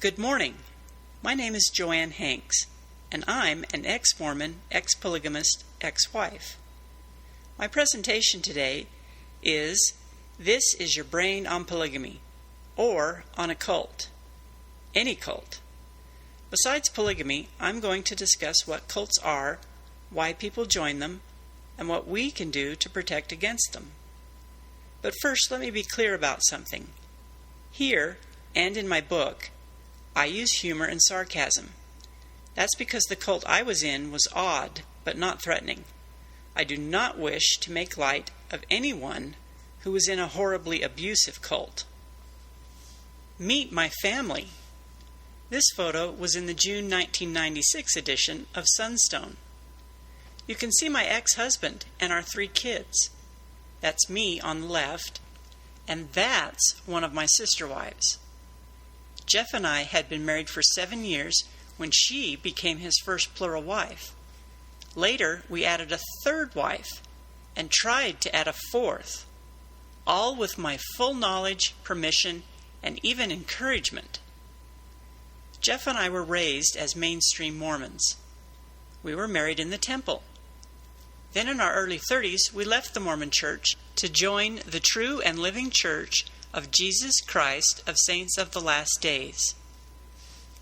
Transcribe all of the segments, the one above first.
Good morning. My name is Joanne Hanks, and I'm an ex-Mormon, ex-polygamist, ex-wife. My presentation today is This is Your Brain on Polygamy, or on a cult. Any cult. Besides polygamy, I'm going to discuss what cults are, why people join them, and what we can do to protect against them. But first, let me be clear about something. Here, and in my book, I use humor and sarcasm. That's because the cult I was in was odd, but not threatening. I do not wish to make light of anyone who was in a horribly abusive cult. Meet my family. This photo was in the June 1996 edition of Sunstone. You can see my ex-husband and our 3 kids. That's me on the left, and that's one of my sister wives. Jeff and I had been married for 7 years when she became his first plural wife. Later, we added a 3rd wife and tried to add a 4th, all with my full knowledge, permission, and even encouragement. Jeff and I were raised as mainstream Mormons. We were married in the temple. Then in our early 30s, we left the Mormon Church to join the true and living Church of Jesus Christ of Saints of the Last Days.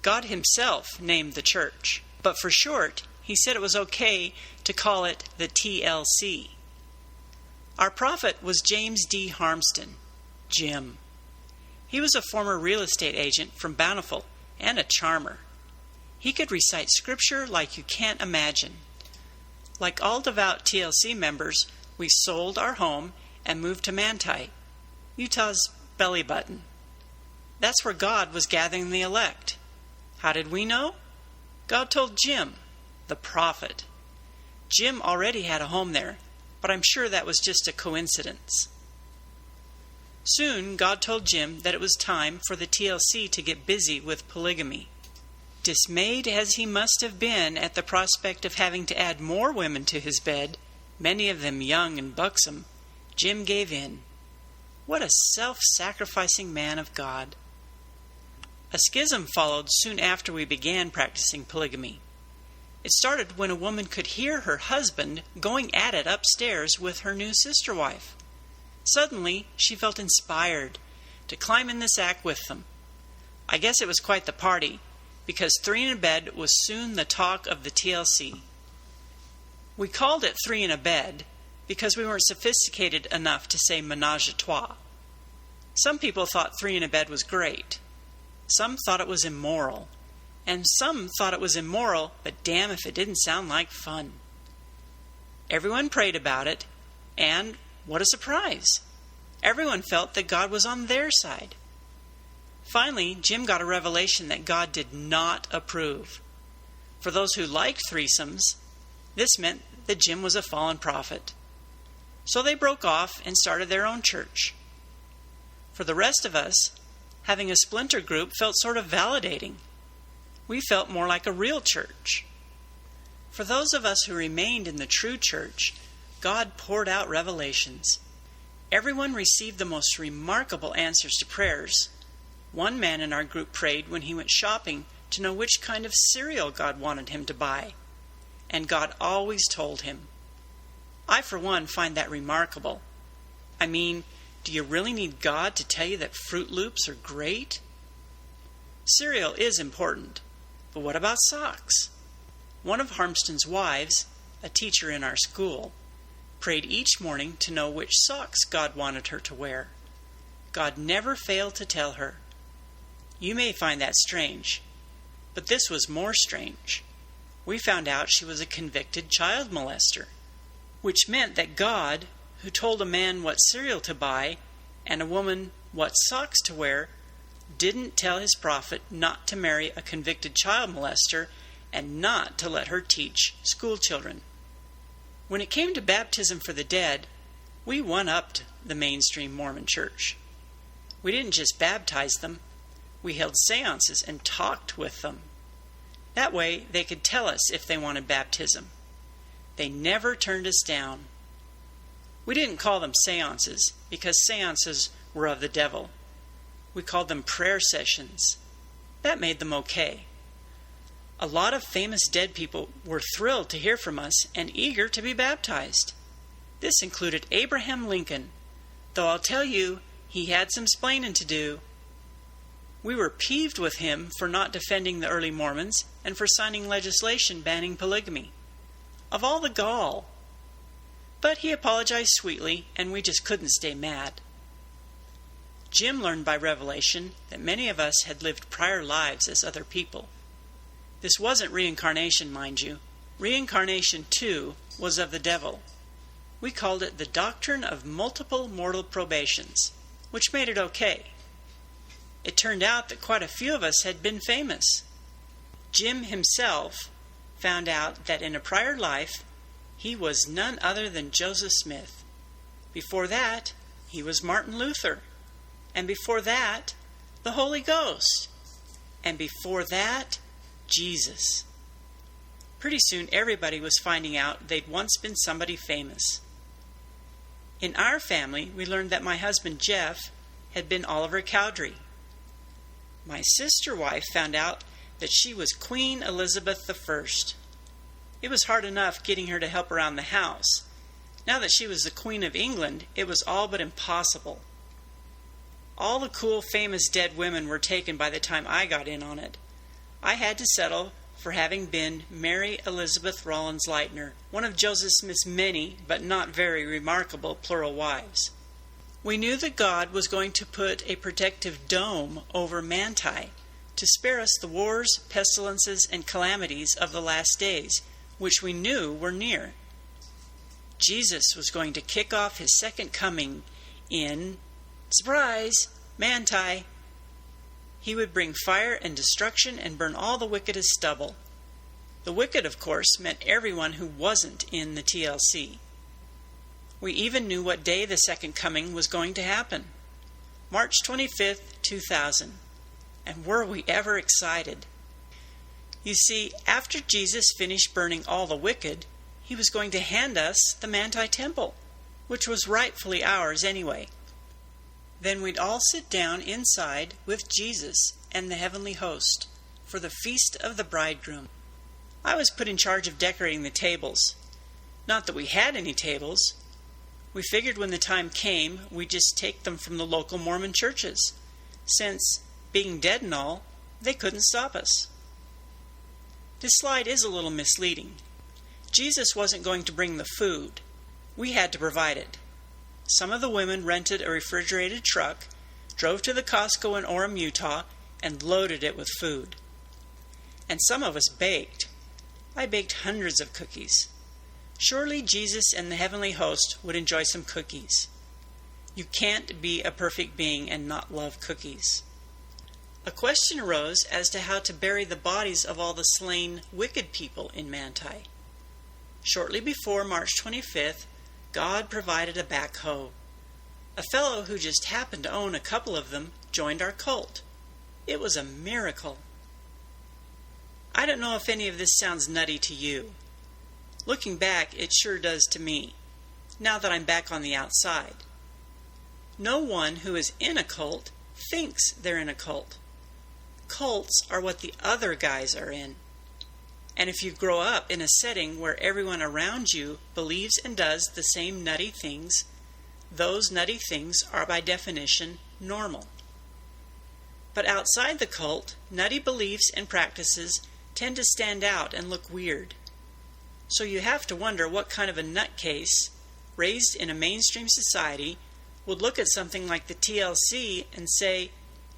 God himself named the church, but for short, he said it was okay to call it the TLC. Our prophet was James D. Harmston, Jim. He was a former real estate agent from Bountiful and a charmer. He could recite scripture like you can't imagine. Like all devout TLC members, we sold our home and moved to Manti, Utah's belly button. That's where God was gathering the elect. How did we know? God told Jim, the prophet. Jim already had a home there, but I'm sure that was just a coincidence. Soon, God told Jim that it was time for the TLC to get busy with polygamy. Dismayed as he must have been at the prospect of having to add more women to his bed, many of them young and buxom, Jim gave in. What a self-sacrificing man of God. A schism followed soon after we began practicing polygamy. It started when a woman could hear her husband going at it upstairs with her new sister wife. Suddenly, she felt inspired to climb in this act with them. I guess it was quite the party, because 3 in a bed was soon the talk of the TLC. We called it 3 in a bed because we weren't sophisticated enough to say ménage à trois. Some people thought 3 in a bed was great. Some thought it was immoral. And some thought it was immoral, but damn if it didn't sound like fun. Everyone prayed about it, and what a surprise! Everyone felt that God was on their side. Finally, Jim got a revelation that God did not approve. For those who liked threesomes, this meant that Jim was a fallen prophet. So they broke off and started their own church. For the rest of us, having a splinter group felt sort of validating. We felt more like a real church. For those of us who remained in the true church, God poured out revelations. Everyone received the most remarkable answers to prayers. One man in our group prayed when he went shopping to know which kind of cereal God wanted him to buy. And God always told him. I, for one, find that remarkable. I mean, do you really need God to tell you that Fruit Loops are great? Cereal is important, but what about socks? One of Harmston's wives, a teacher in our school, prayed each morning to know which socks God wanted her to wear. God never failed to tell her. You may find that strange, but this was more strange. We found out she was a convicted child molester, which meant that God, who told a man what cereal to buy and a woman what socks to wear, didn't tell his prophet not to marry a convicted child molester and not to let her teach school children. When it came to baptism for the dead, we one-upped the mainstream Mormon church. We didn't just baptize them, we held seances and talked with them. That way they could tell us if they wanted baptism. They never turned us down. We didn't call them seances because seances were of the devil. We called them prayer sessions. That made them okay. A lot of famous dead people were thrilled to hear from us and eager to be baptized. This included Abraham Lincoln, though I'll tell you, he had some splaining to do. We were peeved with him for not defending the early Mormons and for signing legislation banning polygamy. Of all the gall! But he apologized sweetly, and we just couldn't stay mad. Jim learned by revelation that many of us had lived prior lives as other people. This wasn't reincarnation, mind you. Reincarnation, too, was of the devil. We called it the doctrine of multiple mortal probations, which made it okay. It turned out that quite a few of us had been famous. Jim himself found out that in a prior life, he was none other than Joseph Smith. Before that, he was Martin Luther. And before that, the Holy Ghost. And before that, Jesus. Pretty soon everybody was finding out they'd once been somebody famous. In our family, we learned that my husband Jeff had been Oliver Cowdery. My sister wife found out that she was Queen Elizabeth I. It was hard enough getting her to help around the house. Now that she was the Queen of England, it was all but impossible. All the cool, famous dead women were taken by the time I got in on it. I had to settle for having been Mary Elizabeth Rollins Lightner, one of Joseph Smith's many, but not very remarkable, plural wives. We knew that God was going to put a protective dome over Manti to spare us the wars, pestilences, and calamities of the last days, which we knew were near. Jesus was going to kick off his second coming in, surprise, Manti. He would bring fire and destruction and burn all the wicked as stubble. The wicked, of course, meant everyone who wasn't in the TLC. We even knew what day the second coming was going to happen. March 25th, 2000. And were we ever excited? You see, after Jesus finished burning all the wicked, he was going to hand us the Manti Temple, which was rightfully ours anyway. Then we'd all sit down inside with Jesus and the heavenly host for the feast of the bridegroom. I was put in charge of decorating the tables. Not that we had any tables. We figured when the time came, we'd just take them from the local Mormon churches, since, being dead and all, they couldn't stop us. This slide is a little misleading. Jesus wasn't going to bring the food. We had to provide it. Some of the women rented a refrigerated truck, drove to the Costco in Orem, Utah, and loaded it with food. And some of us baked. I baked hundreds of cookies. Surely Jesus and the heavenly host would enjoy some cookies. You can't be a perfect being and not love cookies. A question arose as to how to bury the bodies of all the slain wicked people in Manti. Shortly before March 25th, God provided a backhoe. A fellow who just happened to own a couple of them joined our cult. It was a miracle. I don't know if any of this sounds nutty to you. Looking back, it sure does to me, now that I'm back on the outside. No one who is in a cult thinks they're in a cult. Cults are what the other guys are in. And if you grow up in a setting where everyone around you believes and does the same nutty things, those nutty things are by definition normal. But outside the cult, nutty beliefs and practices tend to stand out and look weird. So you have to wonder what kind of a nutcase, raised in a mainstream society, would look at something like the TLC and say,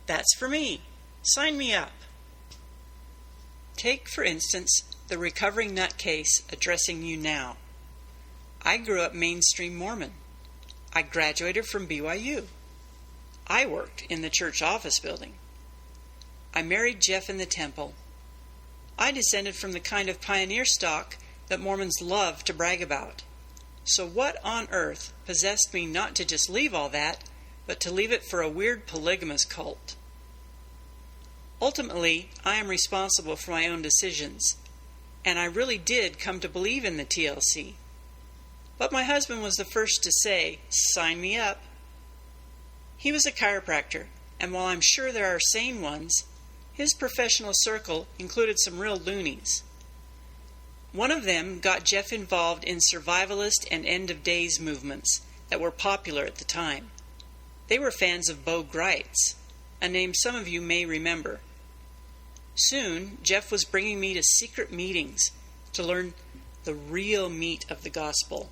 "That's for me. Sign me up." Take, for instance, the recovering nutcase addressing you now. I grew up mainstream Mormon. I graduated from BYU. I worked in the church office building. I married Jeff in the temple. I descended from the kind of pioneer stock that Mormons love to brag about. So what on earth possessed me not to just leave all that, but to leave it for a weird polygamous cult? Ultimately, I am responsible for my own decisions, and I really did come to believe in the TLC. But my husband was the first to say, "Sign me up." He was a chiropractor, and while I'm sure there are sane ones, His professional circle included some real loonies. One of them got Jeff involved in survivalist and end-of-days movements that were popular at the time. They were fans of Bo Greitz, a name some of you may remember. Soon, Jeff was bringing me to secret meetings to learn the real meat of the gospel,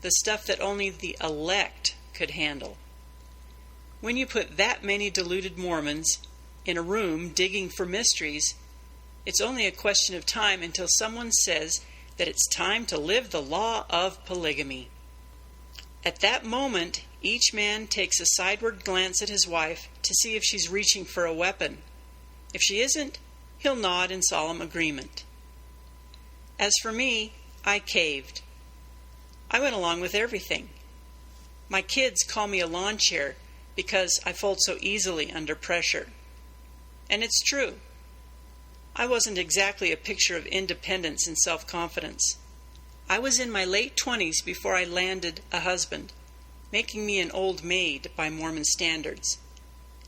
the stuff that only the elect could handle. When you put that many deluded Mormons in a room digging for mysteries, it's only a question of time until someone says that it's time to live the law of polygamy. At that moment, each man takes a sideward glance at his wife to see if she's reaching for a weapon. If she isn't, he'll nod in solemn agreement. As for me, I caved. I went along with everything. My kids call me a lawn chair because I fold so easily under pressure. And it's true. I wasn't exactly a picture of independence and self-confidence. I was in my late 20s before I landed a husband, making me an old maid by Mormon standards,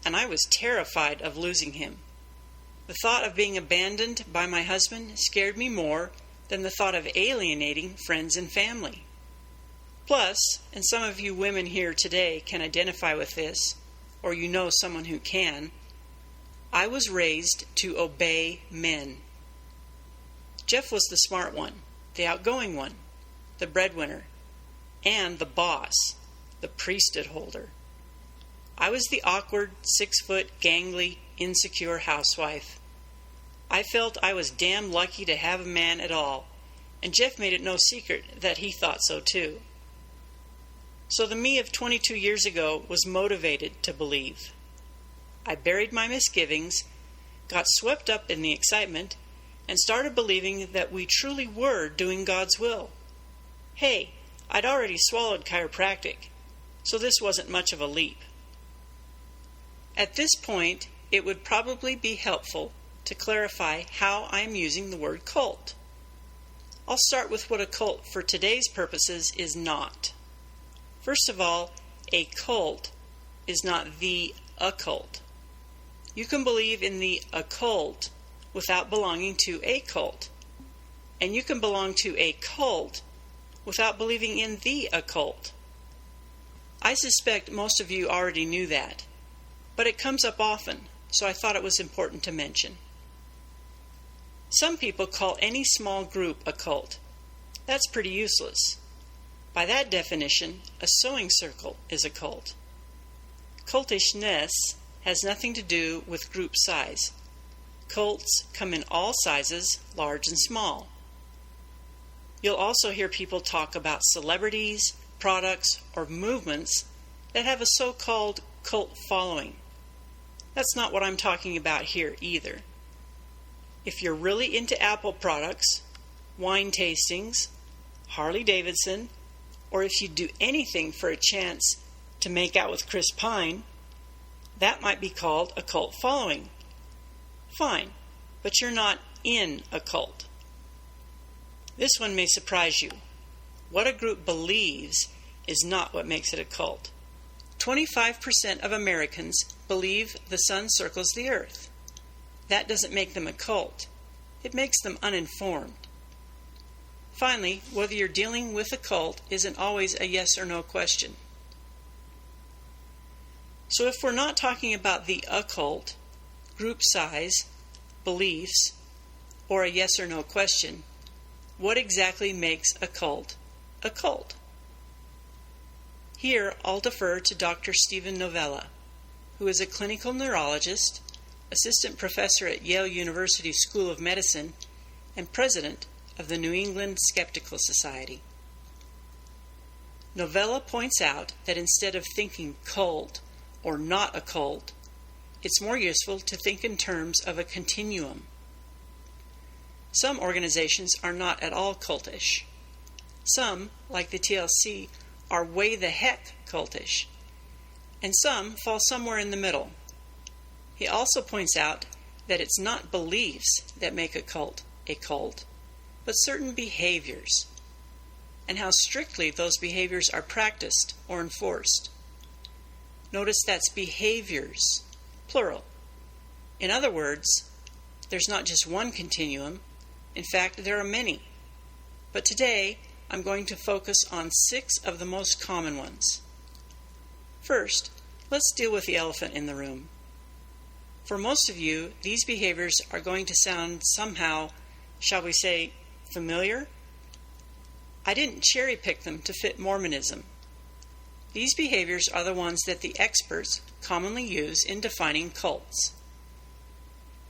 and I was terrified of losing him. The thought of being abandoned by my husband scared me more than the thought of alienating friends and family. Plus, and some of you women here today can identify with this, or you know someone who can, I was raised to obey men. Jeff was the smart one, the outgoing one, the breadwinner, and the boss, the priesthood holder. I was the awkward, 6-foot, gangly, insecure housewife. I felt I was damn lucky to have a man at all, and Jeff made it no secret that he thought so too. So the me of 22 years ago was motivated to believe. I buried my misgivings, got swept up in the excitement, and started believing that we truly were doing God's will. Hey, I'd already swallowed chiropractic, so this wasn't much of a leap. At this point, it would probably be helpful to clarify how I am using the word cult. I'll start with what a cult for today's purposes is not. First of all, a cult is not the occult. You can believe in the occult without belonging to a cult, and you can belong to a cult without believing in the occult. I suspect most of you already knew that, but it comes up often, so I thought it was important to mention. Some people call any small group a cult. That's pretty useless. By that definition, a sewing circle is a cult. Cultishness has nothing to do with group size. Cults come in all sizes, large and small. You'll also hear people talk about celebrities, products, or movements that have a so-called cult following. That's not what I'm talking about here either. If you're really into Apple products, wine tastings, Harley Davidson, or if you do anything for a chance to make out with Chris Pine, that might be called a cult following. Fine, but you're not in a cult. This one may surprise you. What a group believes is not what makes it a cult. 25% of Americans believe the sun circles the earth. That doesn't make them a cult. It makes them uninformed. Finally, whether you're dealing with a cult isn't always a yes or no question. So if we're not talking about the occult, group size, beliefs, or a yes or no question, what exactly makes a cult a cult? Here I'll defer to Dr. Stephen Novella, who is a clinical neurologist, assistant professor at Yale University School of Medicine, and president of the New England Skeptical Society. Novella points out that instead of thinking cult or not a cult, it's more useful to think in terms of a continuum. Some organizations are not at all cultish. Some, like the TLC, are way the heck cultish, and some fall somewhere in the middle. He also points out that it's not beliefs that make a cult, but certain behaviors, and how strictly those behaviors are practiced or enforced. Notice that's behaviors, plural. In other words, there's not just one continuum. In fact, there are many. But today, I'm going to focus on 6 of the most common ones. First, let's deal with the elephant in the room. For most of you, these behaviors are going to sound somehow, shall we say, familiar? I didn't cherry pick them to fit Mormonism. These behaviors are the ones that the experts commonly use in defining cults.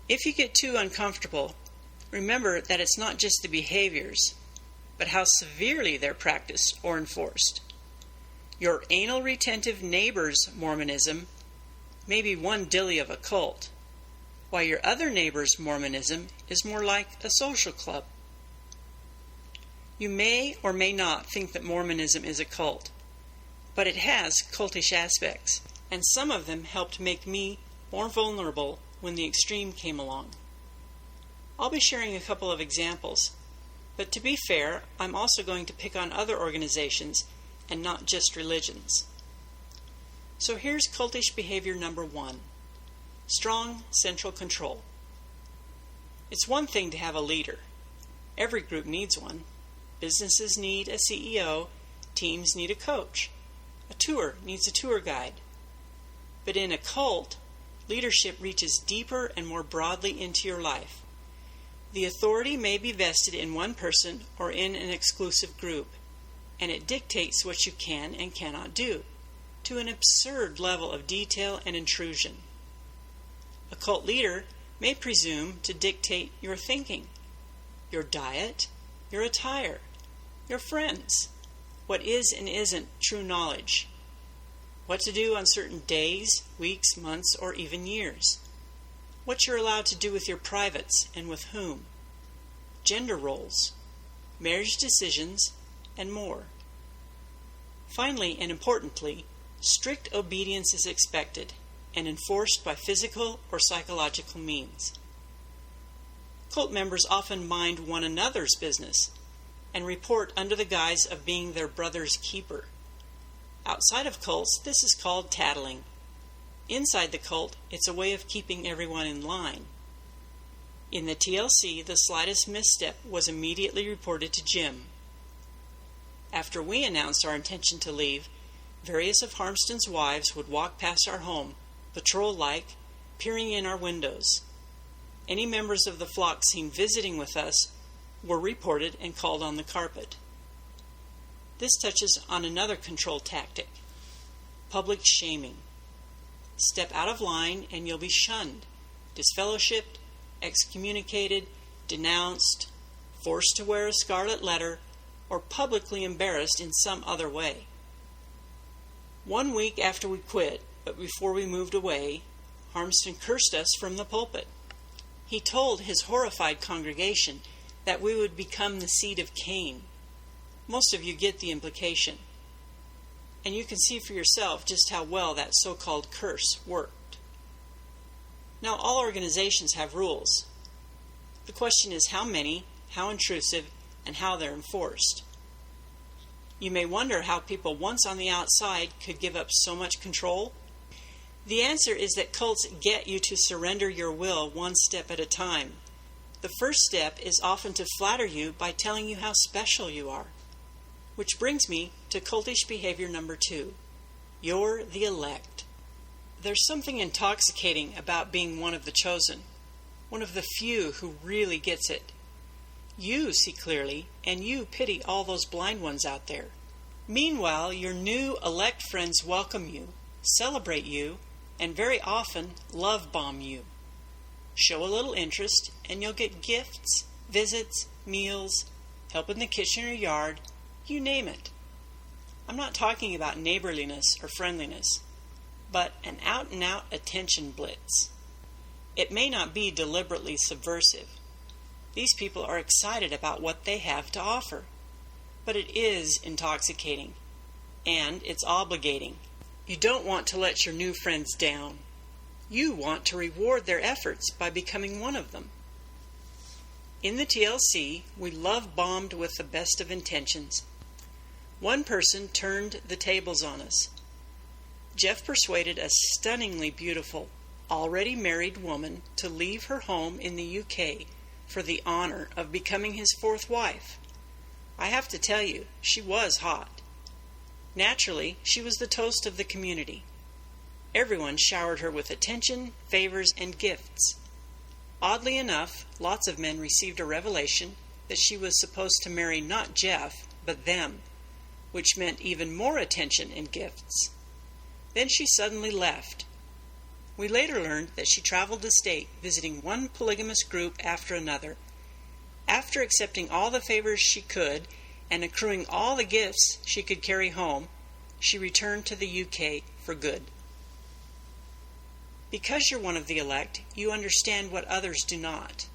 If you get too uncomfortable, remember that it's not just the behaviors, but how severely they're practiced or enforced. Your anal retentive neighbor's Mormonism may be one dilly of a cult, while your other neighbor's Mormonism is more like a social club. You may or may not think that Mormonism is a cult, but it has cultish aspects, and some of them helped make me more vulnerable when the extreme came along. I'll be sharing a couple of examples, but to be fair, I'm also going to pick on other organizations and not just religions. So here's cultish behavior number 1, strong central control. It's one thing to have a leader. Every group needs one. Businesses need a CEO, teams need a coach. A tour needs a tour guide. But in a cult, leadership reaches deeper and more broadly into your life. The authority may be vested in one person or in an exclusive group, and it dictates what you can and cannot do, to an absurd level of detail and intrusion. A cult leader may presume to dictate your thinking, your diet, your attire, your friends, what is and isn't true knowledge, what to do on certain days, weeks, months, or even years, what you're allowed to do with your privates and with whom, gender roles, marriage decisions, and more. Finally, and importantly, strict obedience is expected and enforced by physical or psychological means. Cult members often mind one another's business and report under the guise of being their brother's keeper. Outside of cults, this is called tattling. Inside the cult, it's a way of keeping everyone in line. In the TLC, the slightest misstep was immediately reported to Jim. After we announced our intention to leave, various of Harmston's wives would walk past our home, patrol-like, peering in our windows. Any members of the flock seen visiting with us were reported and called on the carpet. This touches on another control tactic, public shaming. Step out of line and you'll be shunned, disfellowshipped, excommunicated, denounced, forced to wear a scarlet letter, or publicly embarrassed in some other way. 1 week after we quit, but before we moved away, Harmston cursed us from the pulpit. He told his horrified congregation that we would become the seed of Cain. Most of you get the implication. And you can see for yourself just how well that so-called curse worked. Now, all organizations have rules. The question is how many, how intrusive, and how they're enforced. You may wonder how people once on the outside could give up so much control. The answer is that cults get you to surrender your will one step at a time. The first step is often to flatter you by telling you how special you are. Which brings me to cultish behavior number 2. You're the elect. There's something intoxicating about being one of the chosen, one of the few who really gets it. You see clearly, and you pity all those blind ones out there. Meanwhile, your new elect friends welcome you, celebrate you, and very often love bomb you. Show a little interest, and you'll get gifts, visits, meals, help in the kitchen or yard, you name it. I'm not talking about neighborliness or friendliness, but an out-and-out attention blitz. It may not be deliberately subversive. These people are excited about what they have to offer, but it is intoxicating, and it's obligating. You don't want to let your new friends down. You want to reward their efforts by becoming one of them. In the TLC, we love-bombed with the best of intentions. One person turned the tables on us. Jeff persuaded a stunningly beautiful, already married woman to leave her home in the UK for the honor of becoming his fourth wife. I have to tell you, she was hot. Naturally, she was the toast of the community. Everyone showered her with attention, favors, and gifts. Oddly enough, lots of men received a revelation that she was supposed to marry not Jeff, but them, which meant even more attention and gifts. Then she suddenly left. We later learned that she traveled the state, visiting one polygamous group after another. After accepting all the favors she could and accruing all the gifts she could carry home, she returned to the UK for good. Because you're one of the elect, you understand what others do not.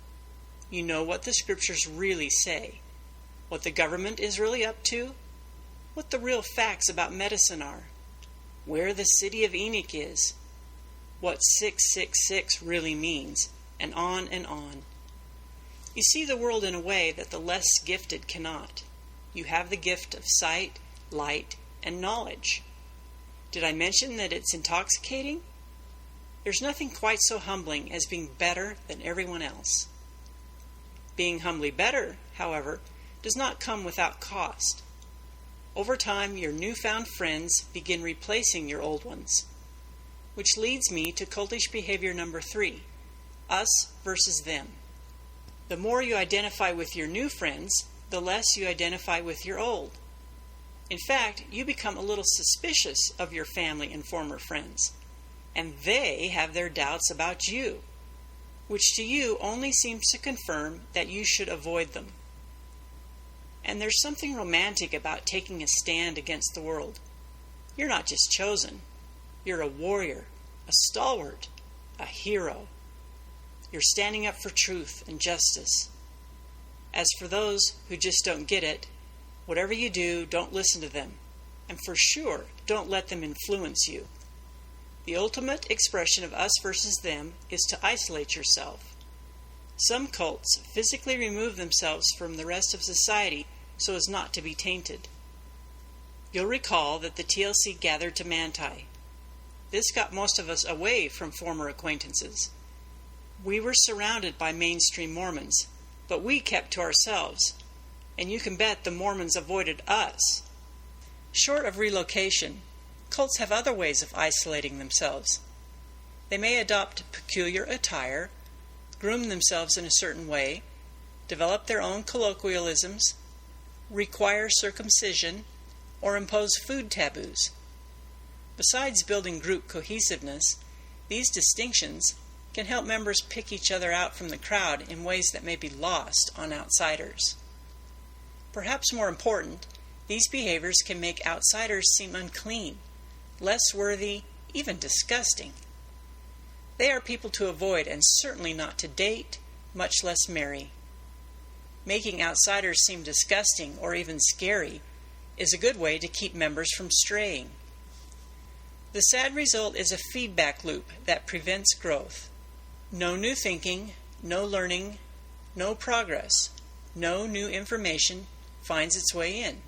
You know what the scriptures really say, what the government is really up to, what the real facts about medicine are, where the city of Enoch is, what 666 really means, and on and on. You see the world in a way that the less gifted cannot. You have the gift of sight, light, and knowledge. Did I mention that it's intoxicating? There's nothing quite so humbling as being better than everyone else. Being humbly better, however, does not come without cost. Over time, your newfound friends begin replacing your old ones. Which leads me to cultish behavior number 3, us versus them. The more you identify with your new friends, the less you identify with your old. In fact, you become a little suspicious of your family and former friends, and they have their doubts about you, which to you only seems to confirm that you should avoid them. And there's something romantic about taking a stand against the world. You're not just chosen. You're a warrior, a stalwart, a hero. You're standing up for truth and justice. As for those who just don't get it, whatever you do, don't listen to them. And for sure, don't let them influence you. The ultimate expression of us versus them is to isolate yourself. Some cults physically remove themselves from the rest of society so as not to be tainted. You'll recall that the TLC gathered to Manti. This got most of us away from former acquaintances. We were surrounded by mainstream Mormons, but we kept to ourselves, and you can bet the Mormons avoided us. Short of relocation, cults have other ways of isolating themselves. They may adopt peculiar attire, groom themselves in a certain way, develop their own colloquialisms, require circumcision, or impose food taboos. Besides building group cohesiveness, these distinctions can help members pick each other out from the crowd in ways that may be lost on outsiders. Perhaps more important, these behaviors can make outsiders seem unclean, less worthy, even disgusting. They are people to avoid and certainly not to date, much less marry. Making outsiders seem disgusting or even scary is a good way to keep members from straying. The sad result is a feedback loop that prevents growth. No new thinking, no learning, no progress, no new information finds its way in.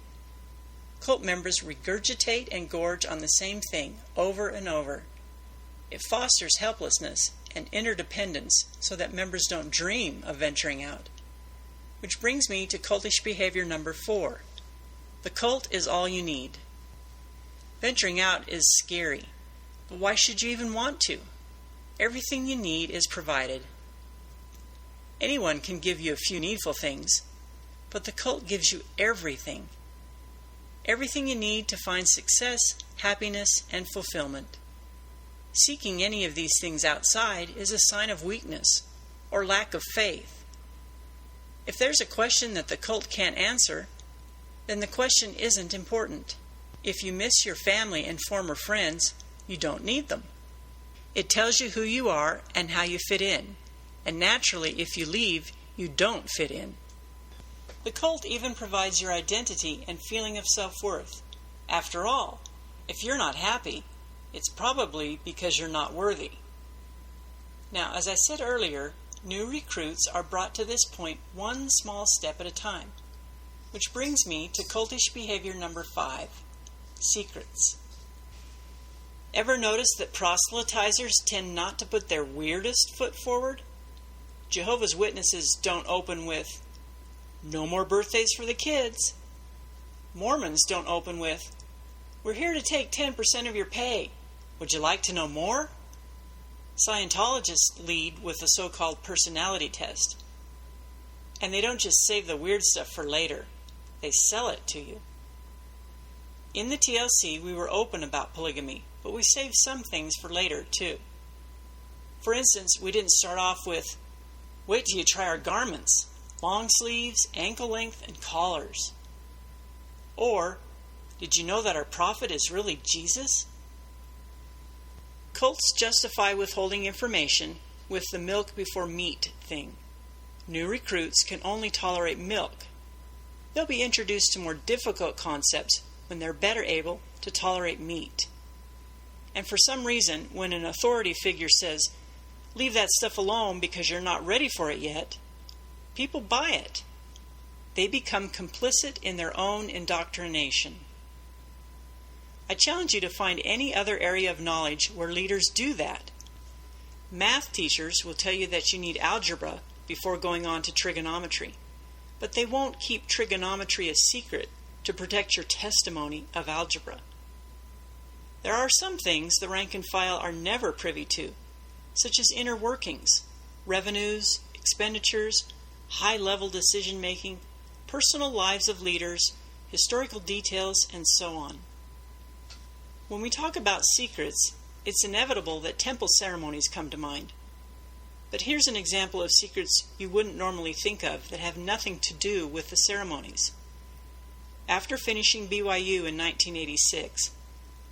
Cult members regurgitate and gorge on the same thing over and over. It fosters helplessness and interdependence so that members don't dream of venturing out. Which brings me to cultish behavior number 4. The cult is all you need. Venturing out is scary, but why should you even want to? Everything you need is provided. Anyone can give you a few needful things, but the cult gives you everything. Everything you need to find success, happiness, and fulfillment. Seeking any of these things outside is a sign of weakness or lack of faith. If there's a question that the cult can't answer, then the question isn't important. If you miss your family and former friends, you don't need them. It tells you who you are and how you fit in, and naturally, if you leave, you don't fit in. The cult even provides your identity and feeling of self-worth. After all, if you're not happy, it's probably because you're not worthy. Now, as I said earlier, new recruits are brought to this point one small step at a time, which brings me to cultish behavior number 5, secrets. Ever notice that proselytizers tend not to put their weirdest foot forward? Jehovah's Witnesses don't open with, "No more birthdays for the kids." Mormons don't open with, "We're here to take 10% of your pay. Would you like to know more?" Scientologists lead with the so-called personality test. And they don't just save the weird stuff for later. They sell it to you. In the TLC, we were open about polygamy, but we saved some things for later, too. For instance, we didn't start off with, "Wait till you try our garments, long sleeves, ankle length, and collars." Or, "Did you know that our prophet is really Jesus?" Cults justify withholding information with the milk before meat thing. New recruits can only tolerate milk. They'll be introduced to more difficult concepts when they're better able to tolerate meat. And for some reason, when an authority figure says, "Leave that stuff alone because you're not ready for it yet," people buy it. They become complicit in their own indoctrination. I challenge you to find any other area of knowledge where leaders do that. Math teachers will tell you that you need algebra before going on to trigonometry, but they won't keep trigonometry a secret to protect your testimony of algebra. There are some things the rank and file are never privy to, such as inner workings, revenues, expenditures, high-level decision-making, personal lives of leaders, historical details, and so on. When we talk about secrets, it's inevitable that temple ceremonies come to mind. But here's an example of secrets you wouldn't normally think of that have nothing to do with the ceremonies. After finishing BYU in 1986,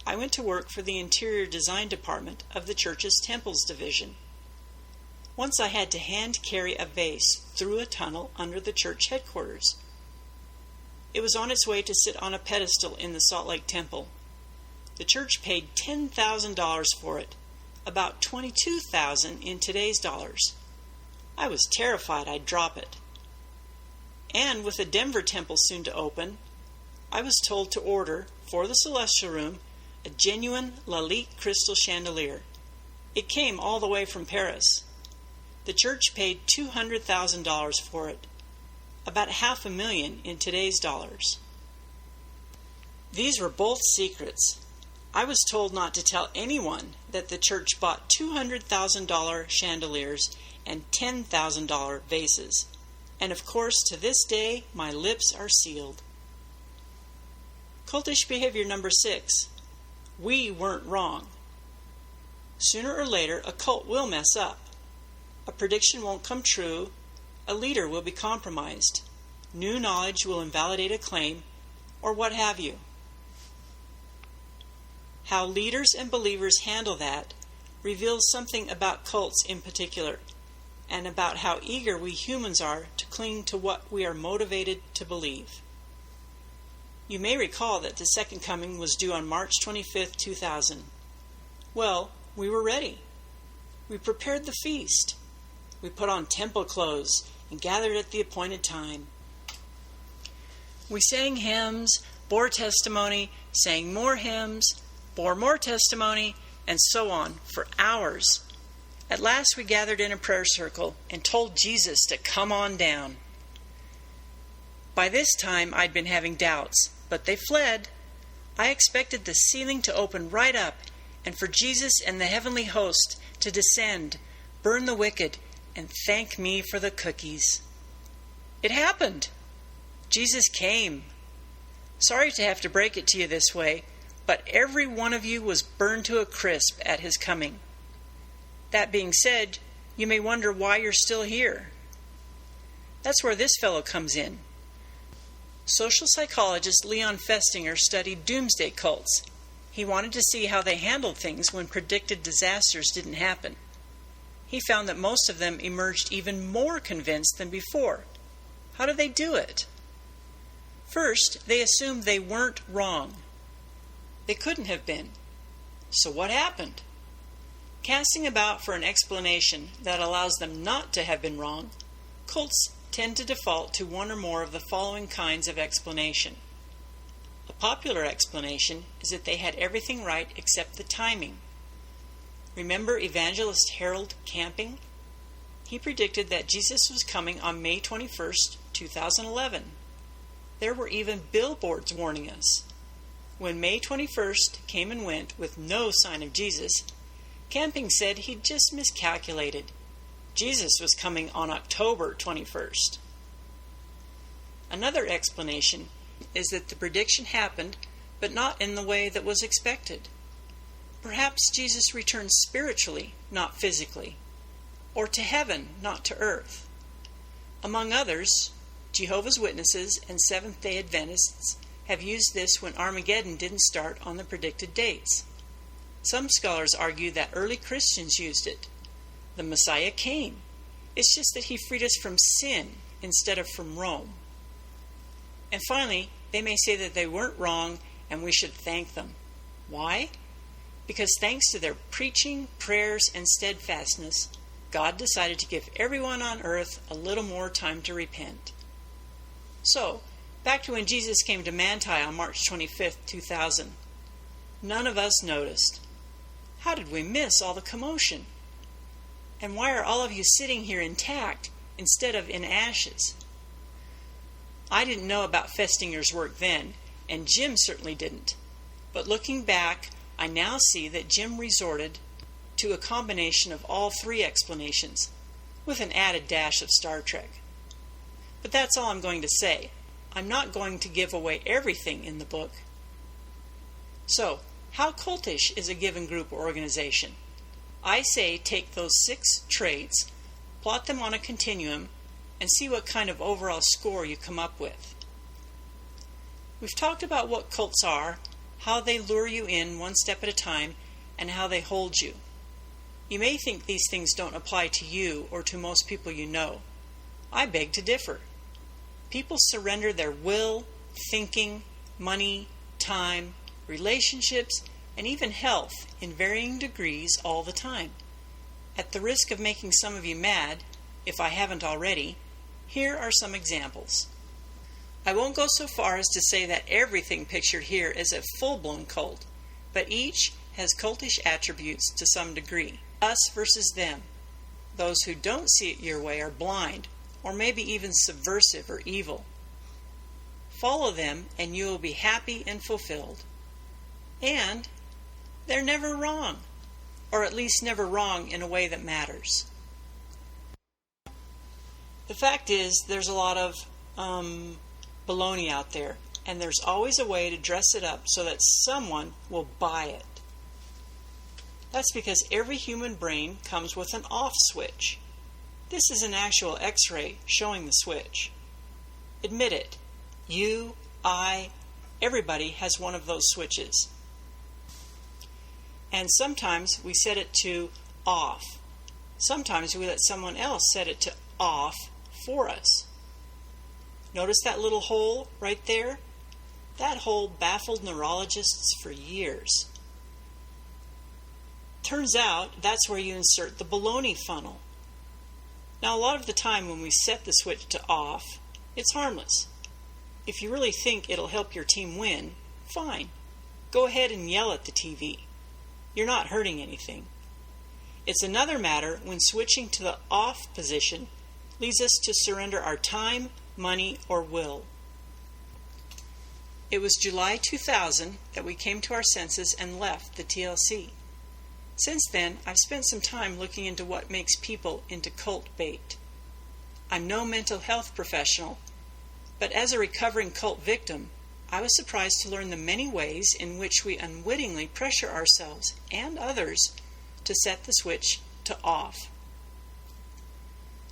I went to work for the interior design department of the church's temples division. Once I had to hand carry a vase through a tunnel under the church headquarters. It was on its way to sit on a pedestal in the Salt Lake Temple. The church paid $10,000 for it, about $22,000 in today's dollars. I was terrified I'd drop it. And with the Denver temple soon to open, I was told to order, for the celestial room, a genuine Lalique crystal chandelier. It came all the way from Paris. The church paid $200,000 for it, about $500,000 in today's dollars. These were both secrets. I was told not to tell anyone that the church bought $200,000 chandeliers and $10,000 vases. And of course, to this day, my lips are sealed. Cultish behavior number 6. We weren't wrong. Sooner or later, a cult will mess up. A prediction won't come true. A leader will be compromised. New knowledge will invalidate a claim, or what have you. How leaders and believers handle that reveals something about cults in particular, and about how eager we humans are to cling to what we are motivated to believe. You may recall that the second coming was due on March 25, 2000. Well, we were ready. We prepared the feast. We put on temple clothes and gathered at the appointed time. We sang hymns, bore testimony, sang more hymns, bore more testimony, and so on for hours. At last we gathered in a prayer circle and told Jesus to come on down. By this time I'd been having doubts, but they fled. I expected the ceiling to open right up and for Jesus and the heavenly host to descend, burn the wicked, and thank me for the cookies. It happened. Jesus came. Sorry to have to break it to you this way, but every one of you was burned to a crisp at his coming. That being said, you may wonder why you're still here. That's where this fellow comes in. Social psychologist Leon Festinger studied doomsday cults. He wanted to see how they handled things when predicted disasters didn't happen. He found that most of them emerged even more convinced than before. How did they do it? First, they assumed they weren't wrong. They couldn't have been. So what happened? Casting about for an explanation that allows them not to have been wrong, cults tend to default to one or more of the following kinds of explanation. A popular explanation is that they had everything right except the timing. Remember evangelist Harold Camping? He predicted that Jesus was coming on May 21st, 2011. There were even billboards warning us. When May 21st came and went with no sign of Jesus, Camping said he'd just miscalculated. Jesus was coming on October 21st. Another explanation is that the prediction happened, but not in the way that was expected. Perhaps Jesus returned spiritually, not physically, or to heaven, not to earth. Among others, Jehovah's Witnesses and Seventh-day Adventists have used this when Armageddon didn't start on the predicted dates. Some scholars argue that early Christians used it. The Messiah came. It's just that he freed us from sin instead of from Rome. And finally, they may say that they weren't wrong and we should thank them. Why? Because thanks to their preaching, prayers, and steadfastness, God decided to give everyone on earth a little more time to repent. So, back to when Jesus came to Manti on March 25th, 2000. None of us noticed. How did we miss all the commotion? And why are all of you sitting here intact instead of in ashes? I didn't know about Festinger's work then, and Jim certainly didn't. But looking back, I now see that Jim resorted to a combination of all three explanations, with an added dash of Star Trek. But that's all I'm going to say. I'm not going to give away everything in the book. So, how cultish is a given group or organization? I say take those 6 traits, plot them on a continuum, and see what kind of overall score you come up with. We've talked about what cults are, how they lure you in one step at a time, and how they hold you. You may think these things don't apply to you or to most people you know. I beg to differ. People surrender their will, thinking, money, time, relationships, and even health in varying degrees all the time. At the risk of making some of you mad, if I haven't already, here are some examples. I won't go so far as to say that everything pictured here is a full-blown cult, but each has cultish attributes to some degree. Us versus them. Those who don't see it your way are blind, or maybe even subversive or evil. Follow them and you will be happy and fulfilled. And they're never wrong, or at least never wrong in a way that matters. The fact is, there's a lot of baloney out there, and there's always a way to dress it up so that someone will buy it. That's because every human brain comes with an off switch. This is an actual X-ray showing the switch. Admit it. You, I, everybody has one of those switches. And sometimes we set it to off. Sometimes we let someone else set it to off for us. Notice that little hole right there? That hole baffled neurologists for years. Turns out that's where you insert the baloney funnel. Now, a lot of the time when we set the switch to off, it's harmless. If you really think it'll help your team win, fine. Go ahead and yell at the TV. You're not hurting anything. It's another matter when switching to the off position leads us to surrender our time, money, or will. It was July 2000 that we came to our senses and left the TLC. Since then, I've spent some time looking into what makes people into cult bait. I'm no mental health professional, but as a recovering cult victim, I was surprised to learn the many ways in which we unwittingly pressure ourselves and others to set the switch to off.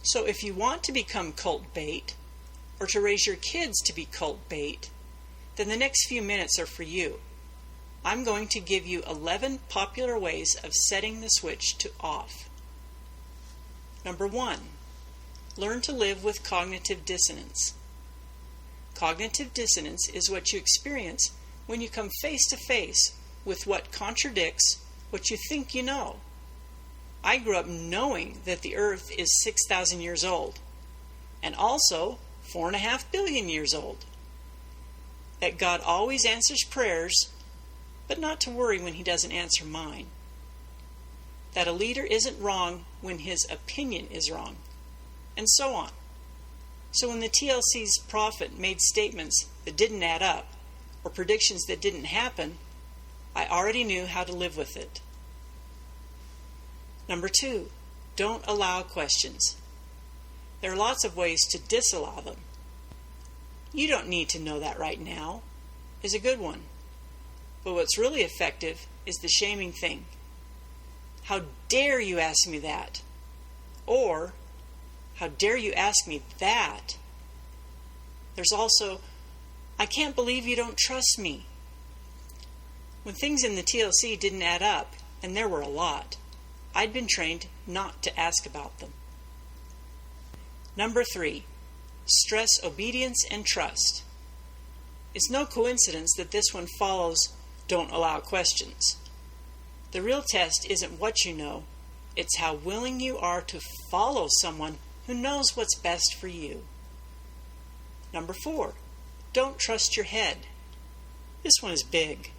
So if you want to become cult bait, or to raise your kids to be cult bait, then the next few minutes are for you. I'm going to give you 11 popular ways of setting the switch to off. Number 1, learn to live with cognitive dissonance. Cognitive dissonance is what you experience when you come face to face with what contradicts what you think you know. I grew up knowing that the Earth is 6,000 years old, and also 4.5 billion years old. that God always answers prayers, but not to worry when He doesn't answer mine. That a leader isn't wrong when his opinion is wrong, and so on. So when the TLC's prophet made statements that didn't add up, or predictions that didn't happen, I already knew how to live with it. Number 2, don't allow questions. There are lots of ways to disallow them. You don't need to know that right now is a good one. But what's really effective is the shaming thing. How dare you ask me that? Or, how dare you ask me that? There's also, I can't believe you don't trust me. When things in the TLC didn't add up, and there were a lot, I'd been trained not to ask about them. Number 3, stress obedience and trust. It's no coincidence that this one follows don't allow questions. The real test isn't what you know, it's how willing you are to follow someone who knows what's best for you. Number 4, don't trust your head. This one is big.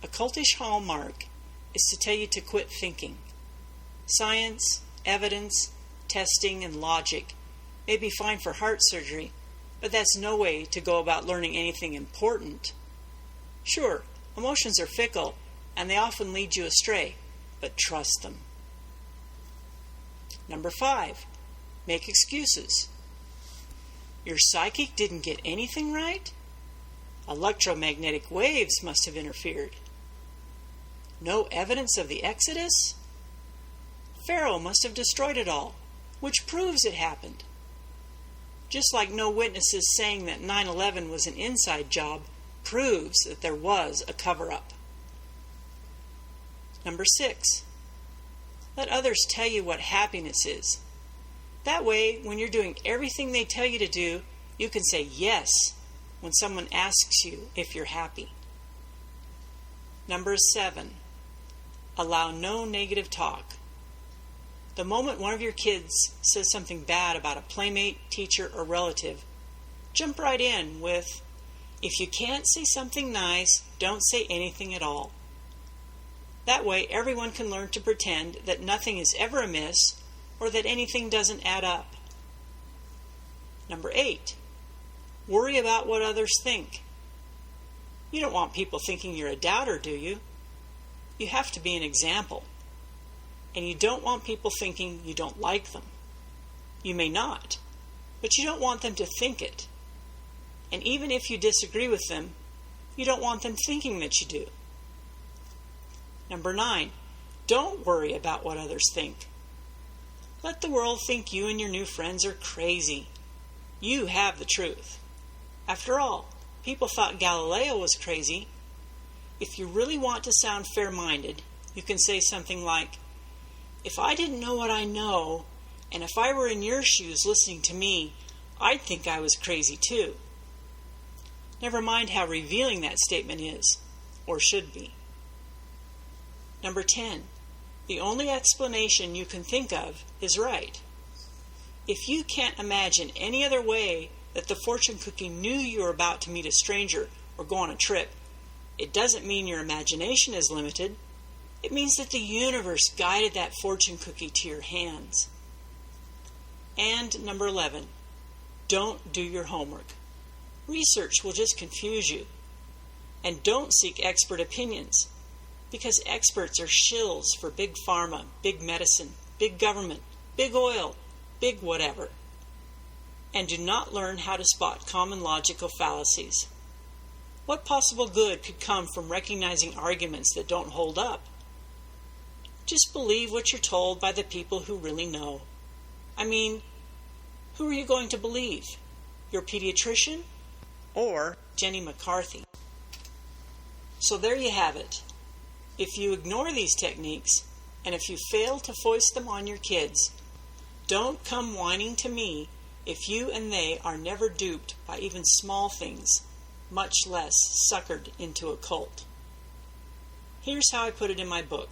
A cultish hallmark is to tell you to quit thinking. Science, evidence, testing, and logic may be fine for heart surgery, but that's no way to go about learning anything important. Sure, emotions are fickle, and they often lead you astray, but trust them. Number 5, make excuses. Your psychic didn't get anything right? Electromagnetic waves must have interfered. No evidence of the Exodus? Pharaoh must have destroyed it all, which proves it happened. Just like no witnesses saying that 9/11 was an inside job proves that there was a cover-up. Number 6, let others tell you what happiness is. That way, when you're doing everything they tell you to do, you can say yes when someone asks you if you're happy. Number 7, allow no negative talk. The moment one of your kids says something bad about a playmate, teacher, or relative, jump right in with, if you can't say something nice, don't say anything at all. That way, everyone can learn to pretend that nothing is ever amiss or that anything doesn't add up. Number 8, worry about what others think. You don't want people thinking you're a doubter, do you? You have to be an example. And you don't want people thinking you don't like them. You may not, but you don't want them to think it. And even if you disagree with them, you don't want them thinking that you do. Number 9, don't worry about what others think. Let the world think you and your new friends are crazy. You have the truth. After all, people thought Galileo was crazy. If you really want to sound fair-minded, you can say something like, if I didn't know what I know, and if I were in your shoes listening to me, I'd think I was crazy too. Never mind how revealing that statement is, or should be. Number 10, the only explanation you can think of is right. If you can't imagine any other way that the fortune cookie knew you were about to meet a stranger or go on a trip, it doesn't mean your imagination is limited. It means that the universe guided that fortune cookie to your hands. And number 11, don't do your homework. Research will just confuse you. And don't seek expert opinions, because experts are shills for big pharma, big medicine, big government, big oil, big whatever. And do not learn how to spot common logical fallacies. What possible good could come from recognizing arguments that don't hold up? Just believe what you're told by the people who really know. I mean, who are you going to believe? Your pediatrician? Or Jenny McCarthy? So there you have it. If you ignore these techniques, and if you fail to foist them on your kids, don't come whining to me if you and they are never duped by even small things, much less suckered into a cult. Here's how I put it in my book.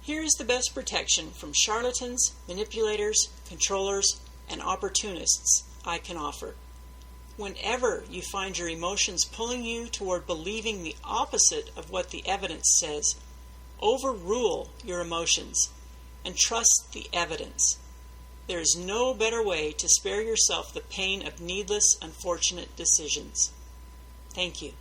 Here is the best protection from charlatans, manipulators, controllers, and opportunists I can offer. Whenever you find your emotions pulling you toward believing the opposite of what the evidence says, overrule your emotions and trust the evidence. There is no better way to spare yourself the pain of needless, unfortunate decisions. Thank you.